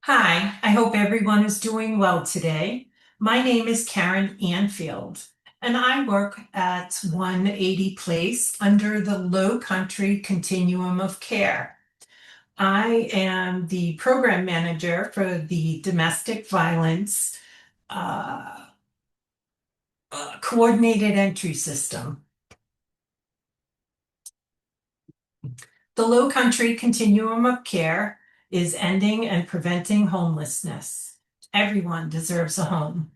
Hi, I hope everyone is doing well today. My name is Karen Anfield, and I work at 180 Place under the Low Country Continuum of Care. I am the program manager for the domestic violence uh, coordinated entry system. The Low Country Continuum of Care is ending and preventing homelessness. Everyone deserves a home.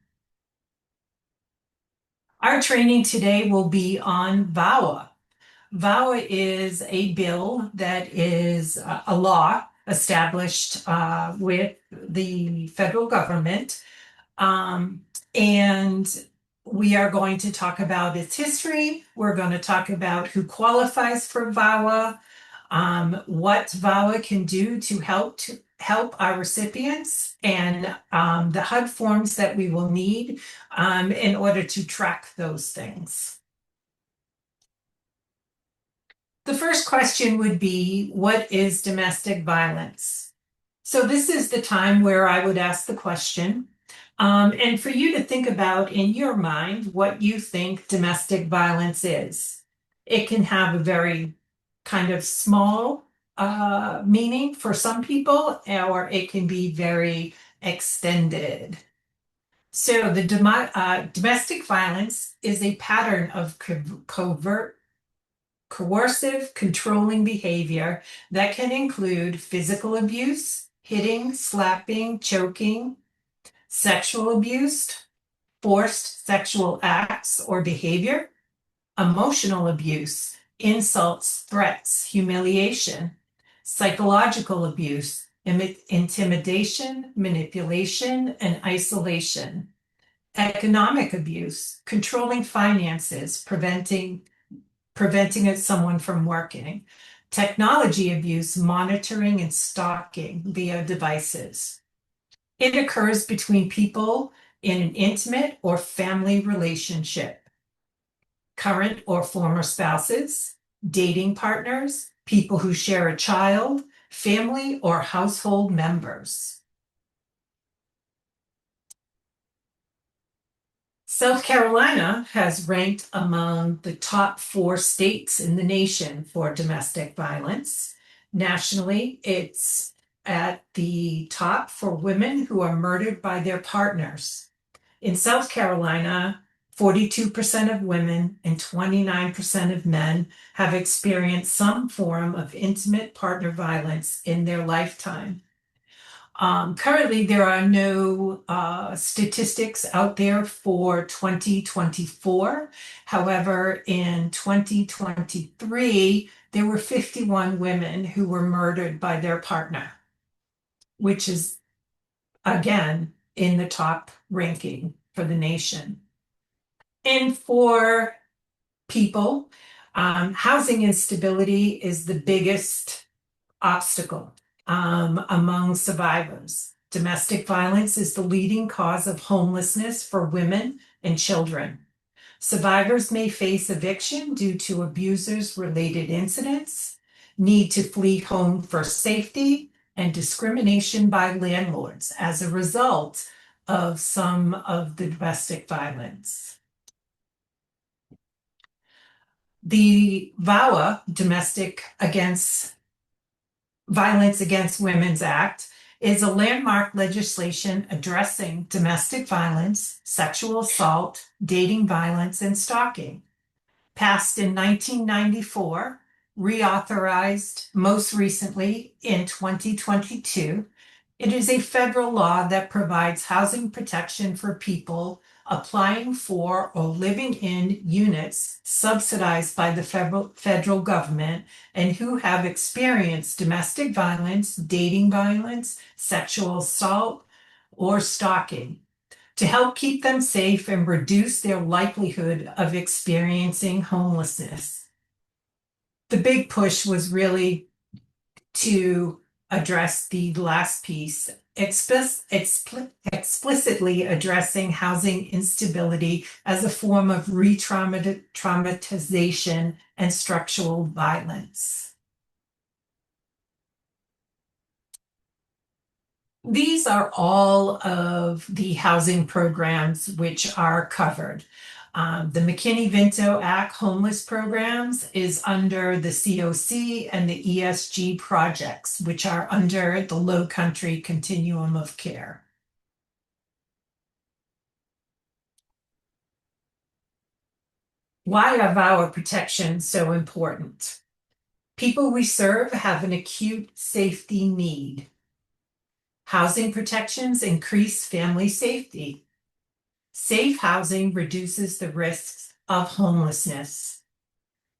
Our training today will be on VAWA. VAWA is a bill that is a law established with the federal government. And we are going to talk about its history. We're going to talk about who qualifies for VAWA, what VAWA can do to help our recipients, and the HUD forms that we will need in order to track those things. The first question would be, what is domestic violence? So this is the time where I would ask the question, and for you to think about in your mind what you think domestic violence is. It can have a very kind of small meaning for some people, or it can be very extended. So the domestic violence is a pattern of coercive, controlling behavior that can include physical abuse, hitting, slapping, choking, sexual abuse, forced sexual acts or behavior, emotional abuse, insults, threats, humiliation, psychological abuse, intimidation, manipulation, and isolation, economic abuse, controlling finances, preventing someone from working, technology abuse, monitoring and stalking via devices. It occurs between people in an intimate or family relationship, current or former spouses, dating partners, people who share a child, family or household members. South Carolina has ranked among the top 4 states in the nation for domestic violence. Nationally, it's at the top for women who are murdered by their partners. In South Carolina, 42% of women and 29% of men have experienced some form of intimate partner violence in their lifetime. Currently, there are no statistics out there for 2024. However, in 2023, there were 51 women who were murdered by their partner, which is, again, in the top ranking for the nation. And for people, housing instability is the biggest obstacle among survivors. Domestic violence is the leading cause of homelessness for women and children. Survivors may face eviction due to abusers-related incidents, need to flee home for safety, and discrimination by landlords as a result of some of the domestic violence. The VAWA, Domestic Violence Against Women's Act, is a landmark legislation addressing domestic violence, sexual assault, dating violence, and stalking. Passed in 1994, reauthorized most recently in 2022, it is a federal law that provides housing protection for people applying for or living in units subsidized by the federal government and who have experienced domestic violence, dating violence, sexual assault, or stalking to help keep them safe and reduce their likelihood of experiencing homelessness. The big push was really to address the last piece, explicitly addressing housing instability as a form of re-traumatization and structural violence. These are all of the housing programs which are covered. The McKinney-Vento Act homeless programs is under the COC and the ESG projects, which are under the Low Country Continuum of Care. Why are VAWA protections so important? People we serve have an acute safety need. Housing protections increase family safety. Safe housing reduces the risks of homelessness.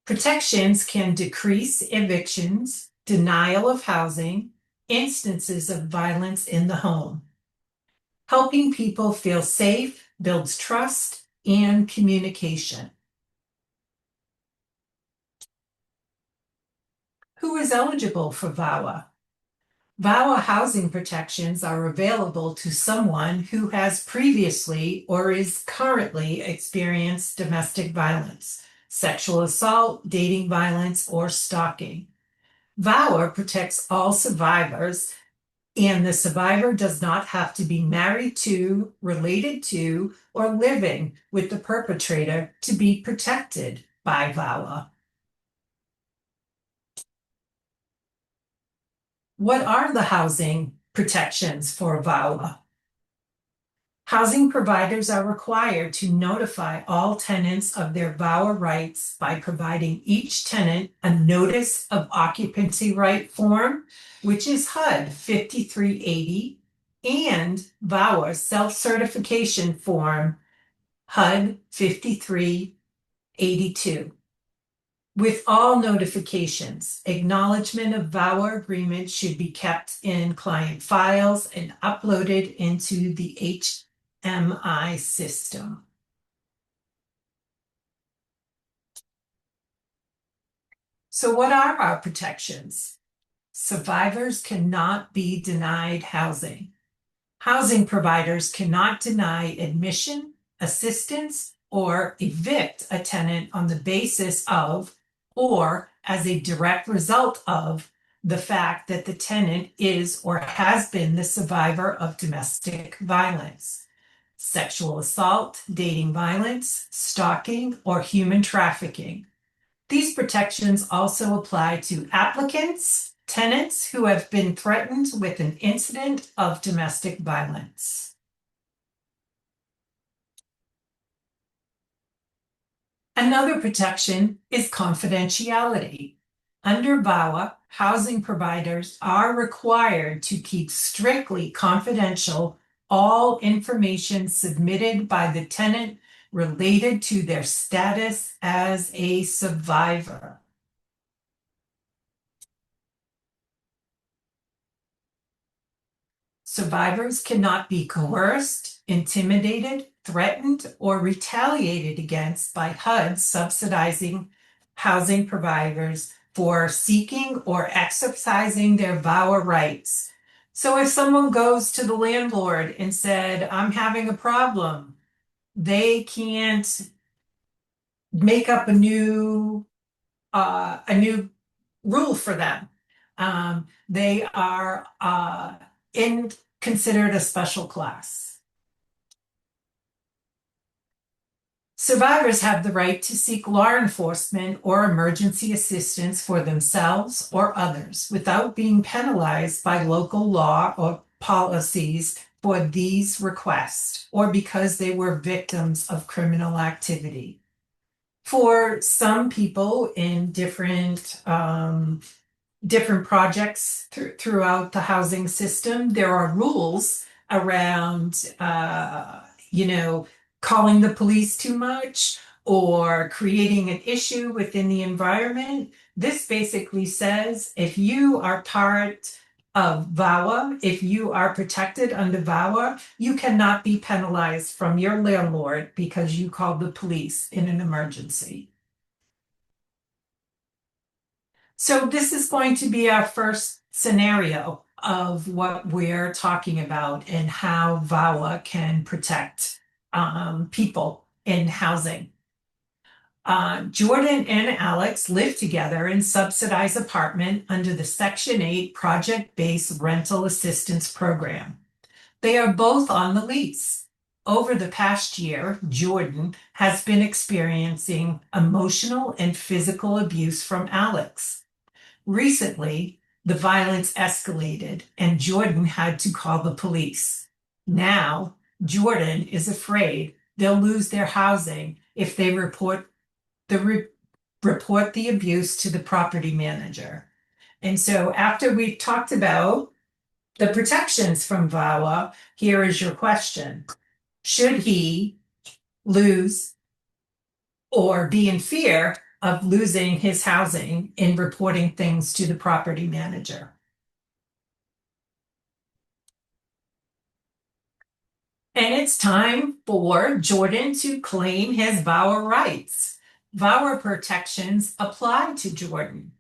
Protections can decrease evictions, denial of housing, instances of violence in the home. Helping people feel safe builds trust and communication. Who is eligible for VAWA? VAWA housing protections are available to someone who has previously or is currently experienced domestic violence, sexual assault, dating violence, or stalking. VAWA protects all survivors, and the survivor does not have to be married to, related to, or living with the perpetrator to be protected by VAWA. What are the housing protections for VAWA? Housing providers are required to notify all tenants of their VAWA rights by providing each tenant a notice of occupancy right form, which is HUD 5380, and VAWA self-certification form HUD 5382. With all notifications, acknowledgement of VAWA agreement should be kept in client files and uploaded into the HMI system. So what are our protections? Survivors cannot be denied housing. Housing providers cannot deny admission, assistance, or evict a tenant on the basis of or as a direct result of the fact that the tenant is or has been the survivor of domestic violence, sexual assault, dating violence, stalking, or human trafficking. These protections also apply to applicants, tenants who have been threatened with an incident of domestic violence. Another protection is confidentiality. Under VAWA, housing providers are required to keep strictly confidential all information submitted by the tenant related to their status as a survivor. Survivors cannot be coerced, intimidated, threatened, or retaliated against by HUD subsidizing housing providers for seeking or exercising their VAWA rights. So if someone goes to the landlord and said, I'm having a problem, they can't make up a new rule for them. They are considered a special class. Survivors have the right to seek law enforcement or emergency assistance for themselves or others without being penalized by local law or policies for these requests or because they were victims of criminal activity. For some people in different projects throughout the housing system, there are rules around, calling the police too much or creating an issue within the environment. This basically says if you are part of VAWA, if you are protected under VAWA, you cannot be penalized from your landlord because you called the police in an emergency. So this is going to be our first scenario of what we're talking about and how VAWA can protect people in housing. Jordan and Alex live together in subsidized apartment under the Section 8 project-based rental assistance program. They are both on the lease. Over the past year, Jordan has been experiencing emotional and physical abuse from Alex. Recently, the violence escalated and Jordan had to call the police. Now, Jordan is afraid they'll lose their housing if they report the abuse to the property manager. And so after we've talked about the protections from VAWA, here is your question. Should he lose or be in fear of losing his housing in reporting things to the property manager? And it's time for Jordan to claim his VAWA rights. VAWA protections apply to Jordan.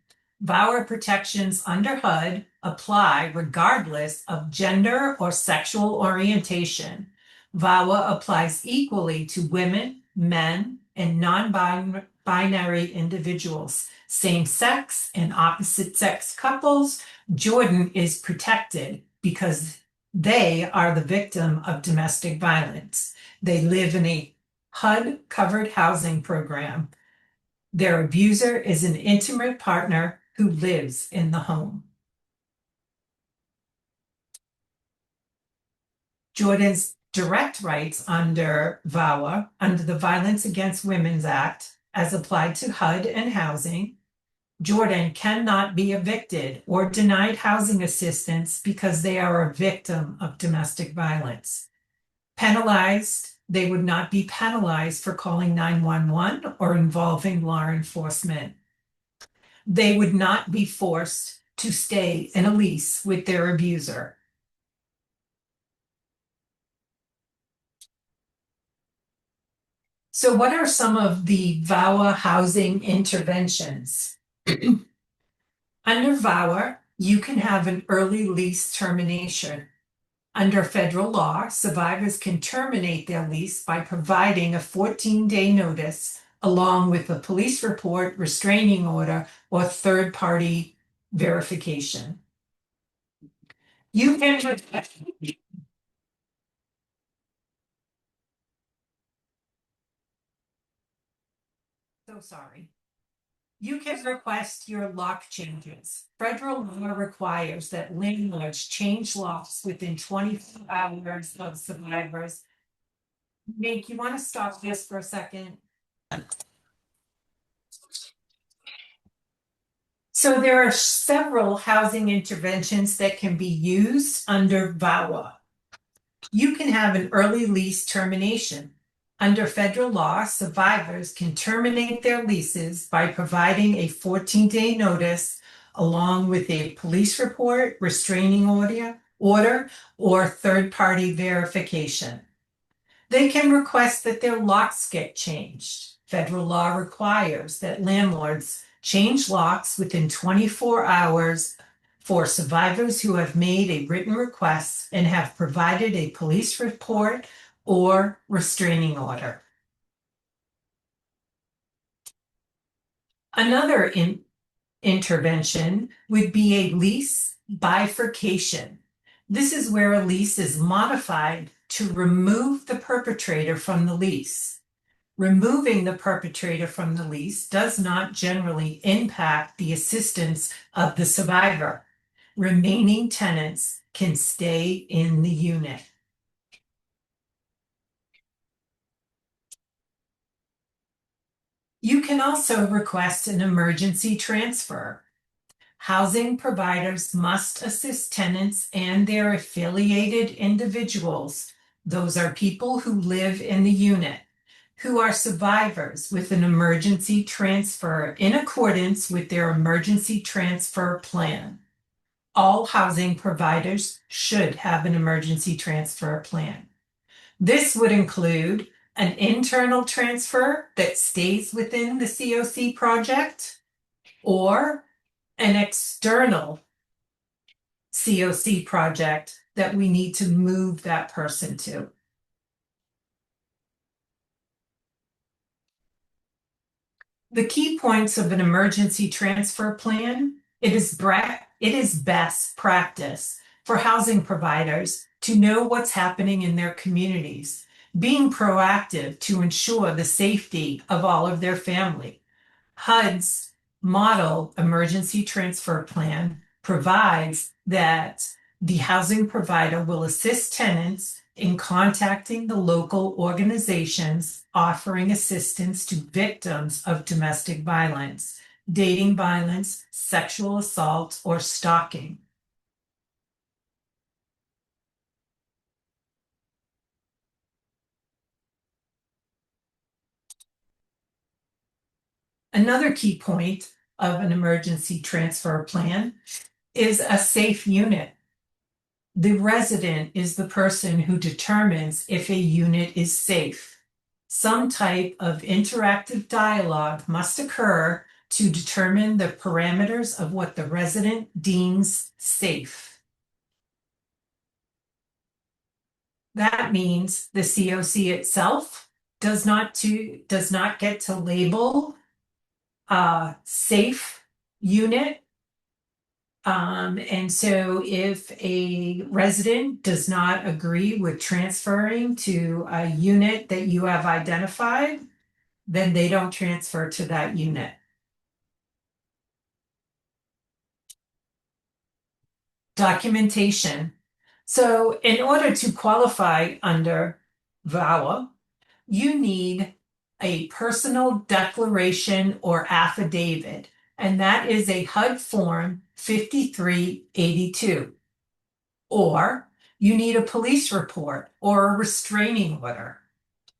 VAWA protections under HUD apply regardless of gender or sexual orientation. VAWA applies equally to women, men, and non-binary individuals, same-sex and opposite-sex couples. Jordan is protected because they are the victim of domestic violence. They live in a HUD-covered housing program. Their abuser is an intimate partner who lives in the home. Jordan's direct rights under VAWA, under the Violence Against Women's Act, as applied to HUD and housing, Jordan cannot be evicted or denied housing assistance because they are a victim of domestic violence. Penalized, they would not be penalized for calling 911 or involving law enforcement. They would not be forced to stay in a lease with their abuser. So what are some of the VAWA housing interventions? Under VAWA, you can have an early lease termination. Under federal law, survivors can terminate their lease by providing a 14-day notice along with a police report, restraining order, or third-party verification. You can so sorry. You can request your lock changes. Federal law requires that landlords change locks within 24 hours of survivors. Nate, you want to stop this for a second? So there are several housing interventions that can be used under VAWA. You can have an early lease termination. Under federal law, survivors can terminate their leases by providing a 14-day notice along with a police report, restraining order, or third-party verification. They can request that their locks get changed. Federal law requires that landlords change locks within 24 hours for survivors who have made a written request and have provided a police report or restraining order. Another intervention would be a lease bifurcation. This is where a lease is modified to remove the perpetrator from the lease. Removing the perpetrator from the lease does not generally impact the assistance of the survivor. Remaining tenants can stay in the unit. You can also request an emergency transfer. Housing providers must assist tenants and their affiliated individuals. Those are people who live in the unit, who are survivors with an emergency transfer in accordance with their emergency transfer plan. All housing providers should have an emergency transfer plan. This would include an internal transfer that stays within the COC project or an external COC project that we need to move that person to. The key points of an emergency transfer plan, it is best practice for housing providers to know what's happening in their communities, being proactive to ensure the safety of all of their family. HUD's model emergency transfer plan provides that the housing provider will assist tenants in contacting the local organizations offering assistance to victims of domestic violence, dating violence, sexual assault, or stalking. Another key point of an emergency transfer plan is a safe unit. The resident is the person who determines if a unit is safe. Some type of interactive dialogue must occur to determine the parameters of what the resident deems safe. That means the COC itself does not get to label a safe unit. And so if a resident does not agree with transferring to a unit that you have identified, then they don't transfer to that unit. Documentation. So in order to qualify under VAWA, you need a personal declaration or affidavit, and that is a HUD form 5382. Or you need a police report or a restraining order,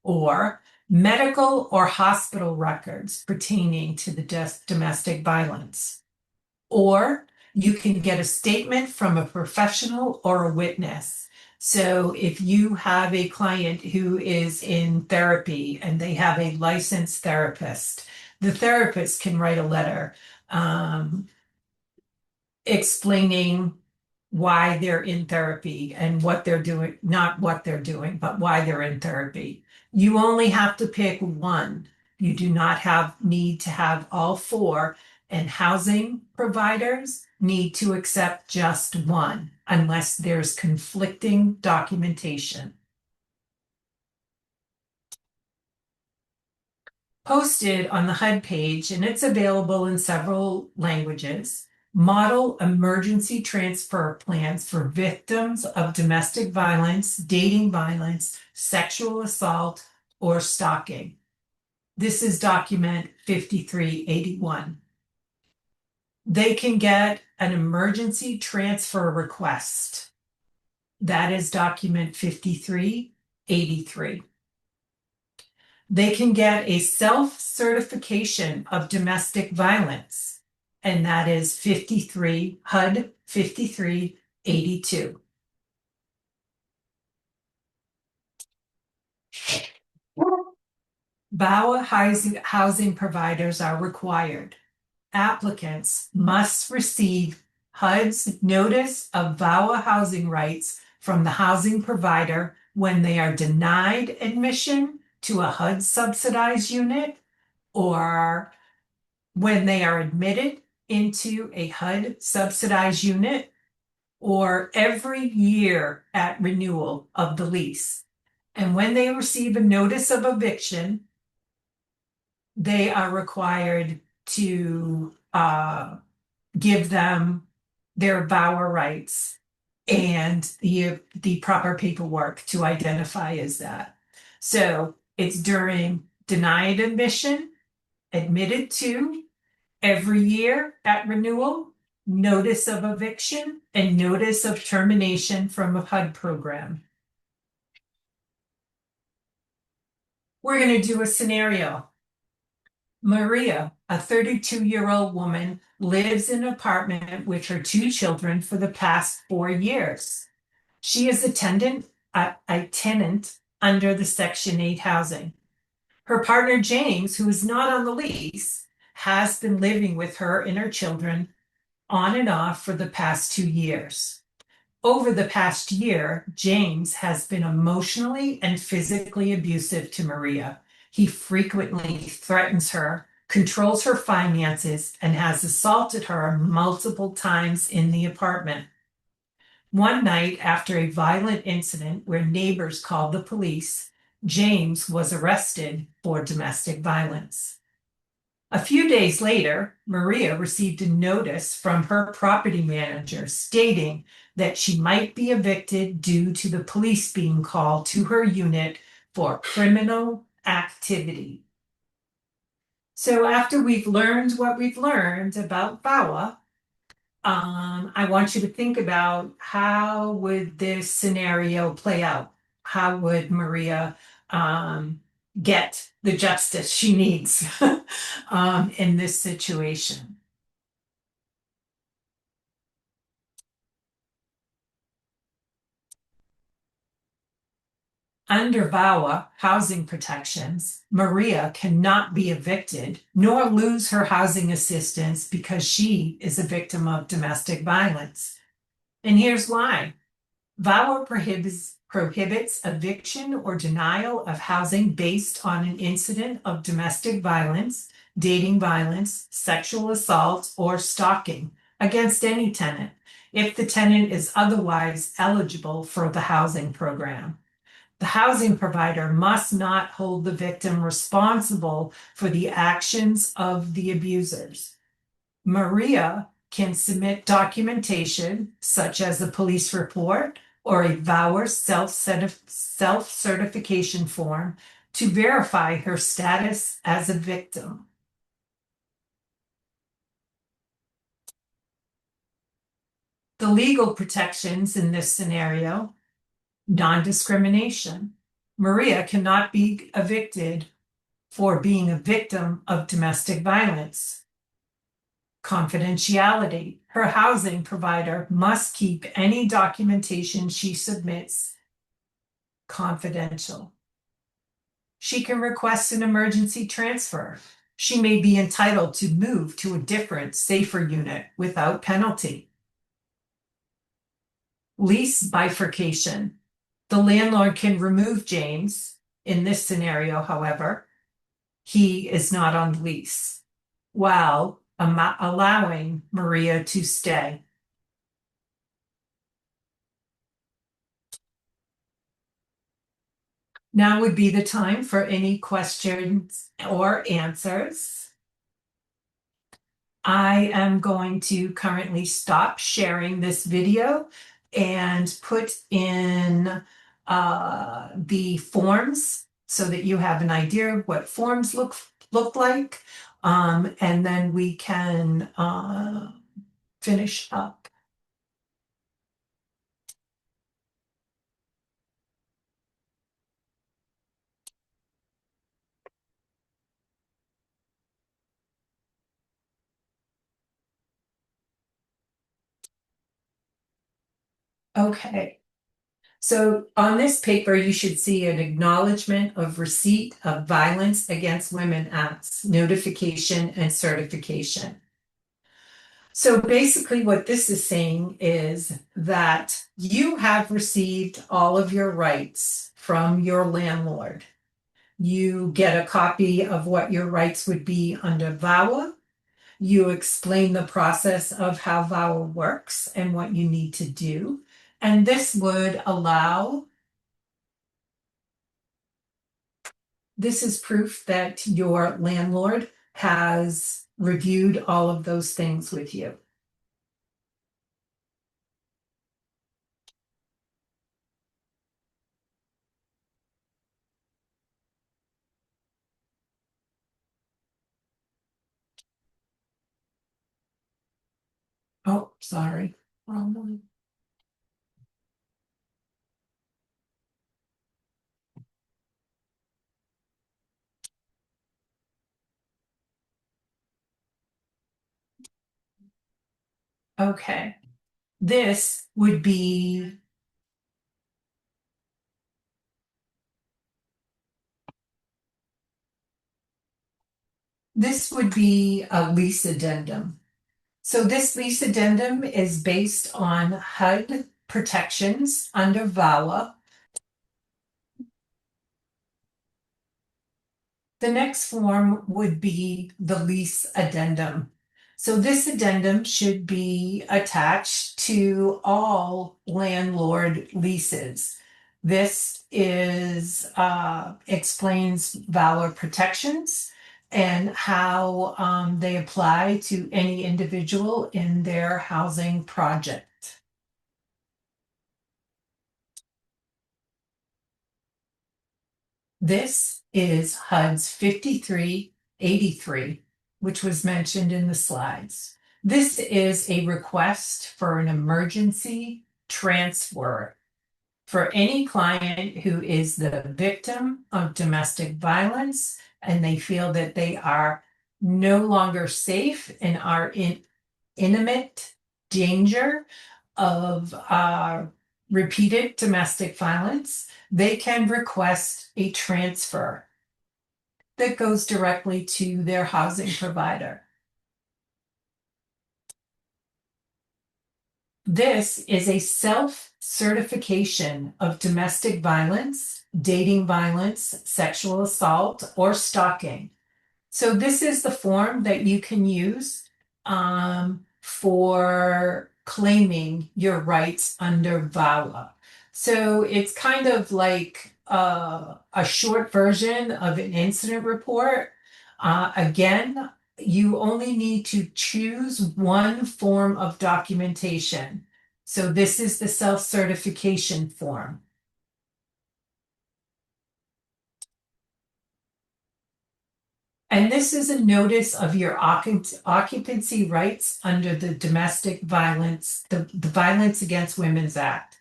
or medical or hospital records pertaining to the domestic violence. Or you can get a statement from a professional or a witness. So if you have a client who is in therapy and they have a licensed therapist, the therapist can write a letter explaining why they're in therapy and what they're doing, not what they're doing, but why they're in therapy. You only have to pick one. You do not need to have all four, and housing providers need to accept just one unless there's conflicting documentation. Posted on the HUD page, and it's available in several languages, model emergency transfer plans for victims of domestic violence, dating violence, sexual assault, or stalking. This is document 5381. They can get an emergency transfer request. That is document 5383. They can get a self-certification of domestic violence, and that is 53 HUD 5382. VAWA housing providers are required. Applicants must receive HUD's notice of VAWA housing rights from the housing provider when they are denied admission to a HUD subsidized unit, or when they are admitted into a HUD subsidized unit, or every year at renewal of the lease. And when they receive a notice of eviction, they are required to give them their VAWA rights and the proper paperwork to identify as that. So it's during denied admission, admitted to, every year at renewal, notice of eviction, and notice of termination from a HUD program. We're going to do a scenario. Maria, a 32-year-old woman, lives in an apartment with her two children for the past 4 years. She is a tenant under the Section 8 housing. Her partner, James, who is not on the lease, has been living with her and her children on and off for the past 2 years. Over the past year, James has been emotionally and physically abusive to Maria. He frequently threatens her controls her finances, and has assaulted her multiple times in the apartment. One night, after a violent incident where neighbors called the police, James was arrested for domestic violence. A few days later, Maria received a notice from her property manager stating that she might be evicted due to the police being called to her unit for criminal activity. So after we've learned what we've learned about VAWA, I want you to think about how would this scenario play out? How would Maria get the justice she needs in this situation? Under VAWA housing protections, Maria cannot be evicted nor lose her housing assistance because she is a victim of domestic violence. And here's why. VAWA prohibits eviction or denial of housing based on an incident of domestic violence, dating violence, sexual assault, or stalking against any tenant if the tenant is otherwise eligible for the housing program. The housing provider must not hold the victim responsible for the actions of the abusers. Maria can submit documentation such as a police report or a VAWA self-certification form to verify her status as a victim. The legal protections in this scenario: non-discrimination. Maria cannot be evicted for being a victim of domestic violence. Confidentiality. Her housing provider must keep any documentation she submits confidential. She can request an emergency transfer. She may be entitled to move to a different, safer unit without penalty. Lease bifurcation. The landlord can remove James. In this scenario, however, he is not on the lease, while allowing Maria to stay. Now would be the time for any questions or answers. I am going to currently stop sharing this video and put in the forms so that you have an idea of what forms look like. And then we can finish up. Okay. So on this paper, you should see an acknowledgement of receipt of Violence Against Women Acts, notification and certification. So basically what this is saying is that you have received all of your rights from your landlord. You get a copy of what your rights would be under VAWA. You explain the process of how VAWA works and what you need to do. And this would allow, this is proof that your landlord has reviewed all of those things with you. Oh, sorry, wrong one. Okay, this would be a lease addendum. So this lease addendum is based on HUD protections under VAWA. The next form would be the lease addendum. So this addendum should be attached to all landlord leases. This explains VAWA protections and how they apply to any individual in their housing project. This is HUD's 5383, which was mentioned in the slides. This is a request for an emergency transfer for any client who is the victim of domestic violence and they feel that they are no longer safe and are in imminent danger of repeated domestic violence, they can request a transfer that goes directly to their housing provider. This is a self-certification of domestic violence, dating violence, sexual assault, or stalking. So this is the form that you can use for claiming your rights under VAWA. So it's kind of like a short version of an incident report. Again, you only need to choose one form of documentation. So this is the self-certification form. And this is a notice of your occupancy rights under the Domestic Violence, the Violence Against Women's Act.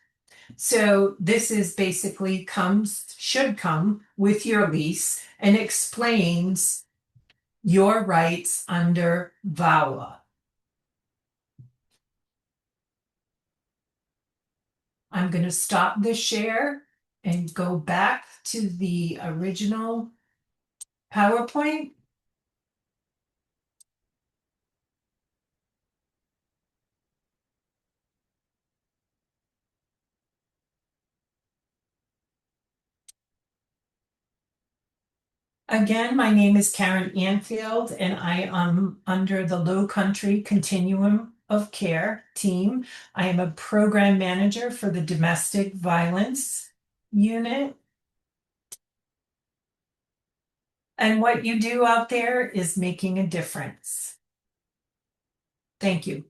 So this is basically should come with your lease and explains your rights under VAWA. I'm going to stop the share and go back to the original PowerPoint. Again, my name is Karen Anfield, and I am under the Low Country Continuum of Care team. I am a program manager for the Domestic Violence Unit. And what you do out there is making a difference. Thank you.